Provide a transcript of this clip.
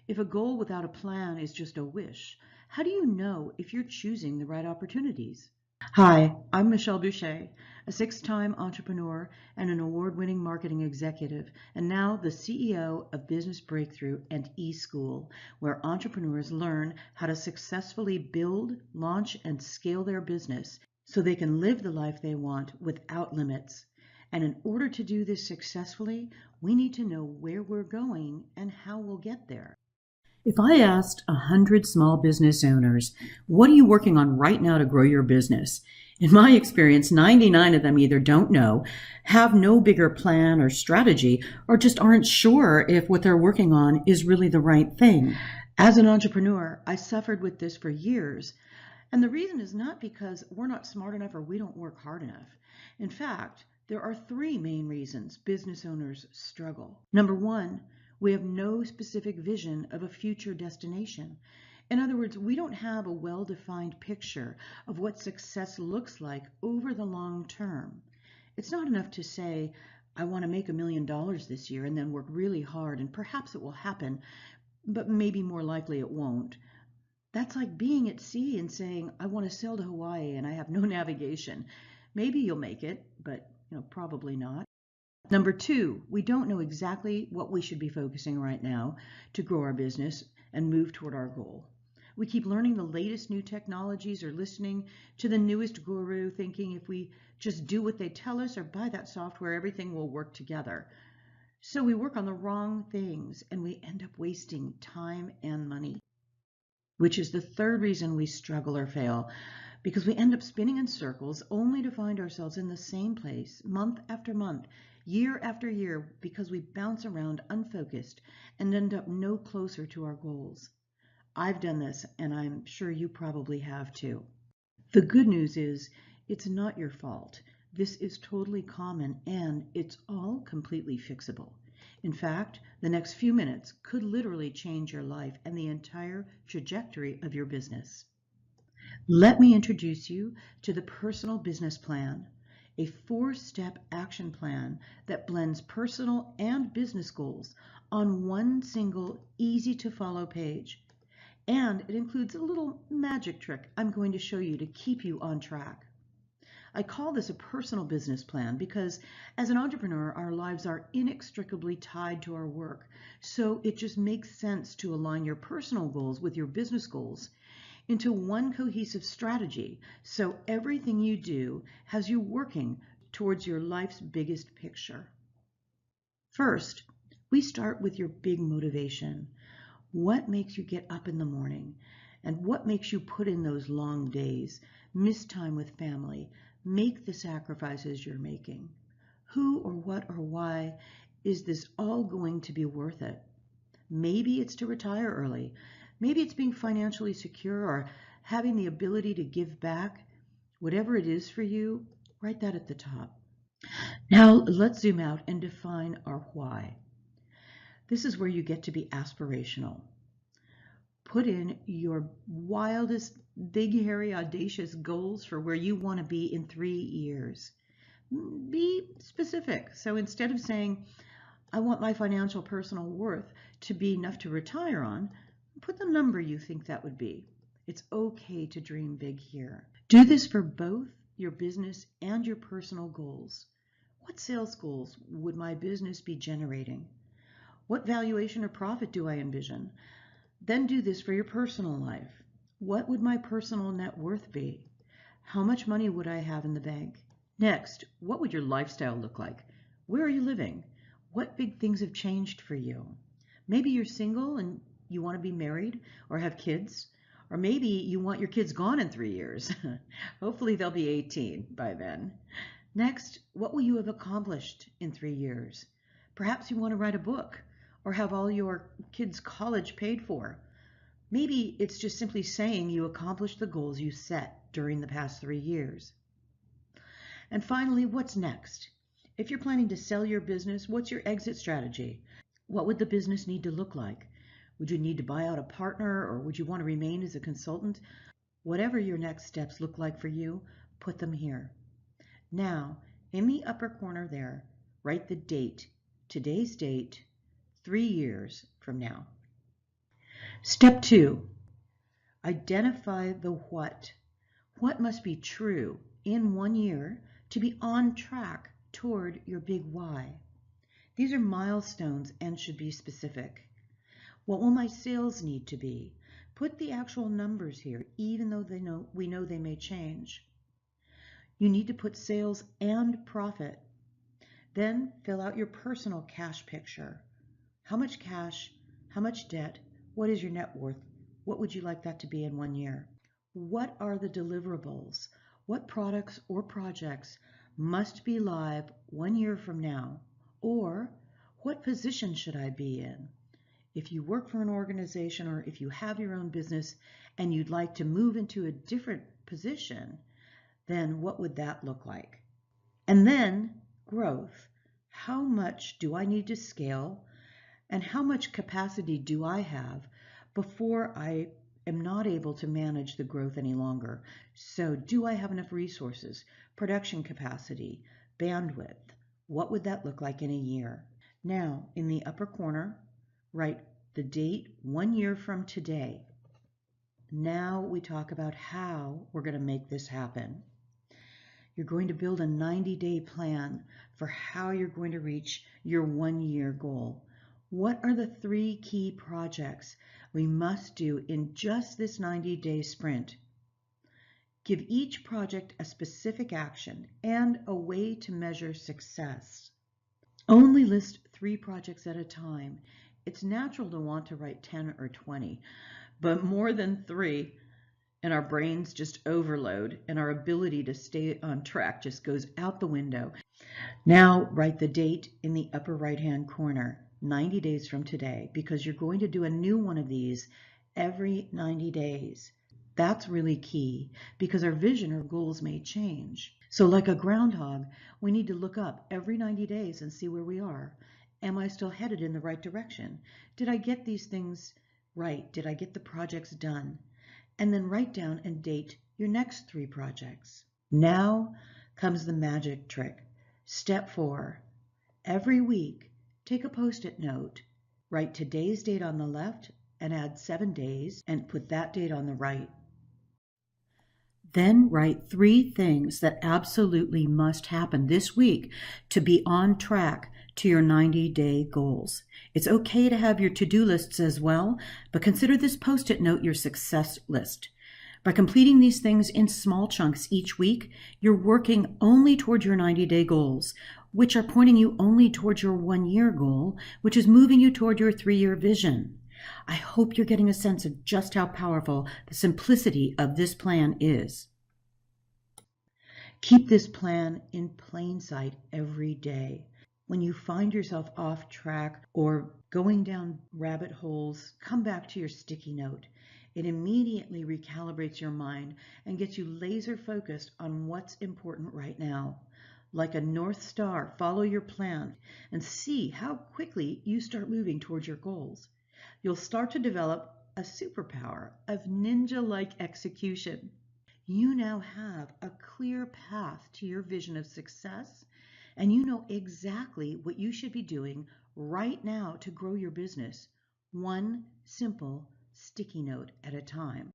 If a goal without a plan is just a wish, how do you know if you're choosing the right opportunities? Hi, I'm Michelle Boucher, a six-time entrepreneur and an award-winning marketing executive, and now the CEO of Business Breakthrough and eSchool, where entrepreneurs learn how to successfully build, launch, and scale their business so they can live the life they want without limits. And in order to do this successfully, we need to know where we're going and how we'll get there. If I asked 100 small business owners, what are you working on right now to grow your business? In my experience, 99 of them either don't know, have no bigger plan or strategy, or just aren't sure if what they're working on is really the right thing. As an entrepreneur, I suffered with this for years. And the reason is not because we're not smart enough or we don't work hard enough. In fact, there are three main reasons business owners struggle. Number one, we have no specific vision of a future destination. In other words, we don't have a well-defined picture of what success looks like over the long term. It's not enough to say, I want to make $1 million this year and then work really hard and perhaps it will happen, but maybe more likely it won't. That's like being at sea and saying, I want to sail to Hawaii and I have no navigation. Maybe you'll make it, but probably not. Number two, we don't know exactly what we should be focusing right now to grow our business and move toward our goal. We keep learning the latest new technologies or listening to the newest guru, thinking if we just do what they tell us or buy that software, everything will work together. So we work on the wrong things and we end up wasting time and money, which is the third reason we struggle or fail, because we end up spinning in circles only to find ourselves in the same place month after month, year after year, because we bounce around unfocused and end up no closer to our goals. I've done this, and I'm sure you probably have too. The good news is it's not your fault. This is totally common, and it's all completely fixable. In fact, the next few minutes could literally change your life and the entire trajectory of your business. Let me introduce you to the Personal Business Plan, a 4-step action plan that blends personal and business goals on one single, easy-to-follow page. And it includes a little magic trick I'm going to show you to keep you on track. I call this a personal business plan because as an entrepreneur, our lives are inextricably tied to our work. So it just makes sense to align your personal goals with your business goals into one cohesive strategy, so everything you do has you working towards your life's biggest picture. First, we start with your big motivation. What makes you get up in the morning? And what makes you put in those long days, miss time with family, make the sacrifices you're making? Who or what or why is this all going to be worth it? Maybe it's to retire early. Maybe it's being financially secure or having the ability to give back. Whatever it is for you, write that at the top. Now let's zoom out and define our why. This is where you get to be aspirational. Put in your wildest, big, hairy, audacious goals for where you want to be in 3 years. Be specific. So instead of saying, I want my financial personal worth to be enough to retire on, put the number you think that would be. It's okay to dream big here. Do this for both your business and your personal goals. What sales goals would my business be generating? What valuation or profit do I envision? Then do this for your personal life. What would my personal net worth be? How much money would I have in the bank? Next, what would your lifestyle look like? Where are you living? What big things have changed for you? Maybe you're single and you want to be married or have kids, or maybe you want your kids gone in 3 years. Hopefully they'll be 18 by then. Next, what will you have accomplished in 3 years? Perhaps you want to write a book or have all your kids' college paid for. Maybe it's just simply saying you accomplished the goals you set during the past 3 years. And finally, what's next? If you're planning to sell your business, what's your exit strategy? What would the business need to look like? Would you need to buy out a partner, or would you want to remain as a consultant? Whatever your next steps look like for you, put them here. Now, in the upper corner there, write the date, today's date, 3 years from now. Step 2, identify the what. What must be true in 1 year to be on track toward your big why? These are milestones and should be specific. What will my sales need to be? Put the actual numbers here, even though we know they may change. You need to put sales and profit. Then fill out your personal cash picture. How much cash? How much debt? What is your net worth? What would you like that to be in 1 year? What are the deliverables? What products or projects must be live 1 year from now? Or what position should I be in? If you work for an organization or if you have your own business and you'd like to move into a different position, then what would that look like? And then growth. How much do I need to scale? And how much capacity do I have before I am not able to manage the growth any longer? So do I have enough resources, production capacity, bandwidth? What would that look like in a year? Now, in the upper corner, write the date 1 year from today. Now we talk about how we're going to make this happen. You're going to build a 90-day plan for how you're going to reach your 1 year goal. What are the 3 key projects we must do in just this 90-day sprint? Give each project a specific action and a way to measure success. Only list 3 projects at a time. It's natural to want to write 10 or 20, but more than 3 and our brains just overload and our ability to stay on track just goes out the window. Now write the date in the upper right-hand corner, 90 days from today, because you're going to do a new one of these every 90 days. That's really key because our vision or goals may change. So like a groundhog, we need to look up every 90 days and see where we are. Am I still headed in the right direction? Did I get these things right? Did I get the projects done? And then write down and date your next 3 projects. Now comes the magic trick. Step 4, every week, take a Post-it note, write today's date on the left and add 7 days and put that date on the right. Then write 3 things that absolutely must happen this week to be on track to your 90-day goals. It's okay to have your to-do lists as well, but consider this Post-it note your success list. By completing these things in small chunks each week, you're working only toward your 90-day goals, which are pointing you only toward your 1 year goal, which is moving you toward your 3-year vision. I hope you're getting a sense of just how powerful the simplicity of this plan is. Keep this plan in plain sight every day. When you find yourself off track or going down rabbit holes, come back to your sticky note. It immediately recalibrates your mind and gets you laser focused on what's important right now. Like a North Star, follow your plan and see how quickly you start moving towards your goals. You'll start to develop a superpower of ninja-like execution. You now have a clear path to your vision of success, and you know exactly what you should be doing right now to grow your business, one simple sticky note at a time.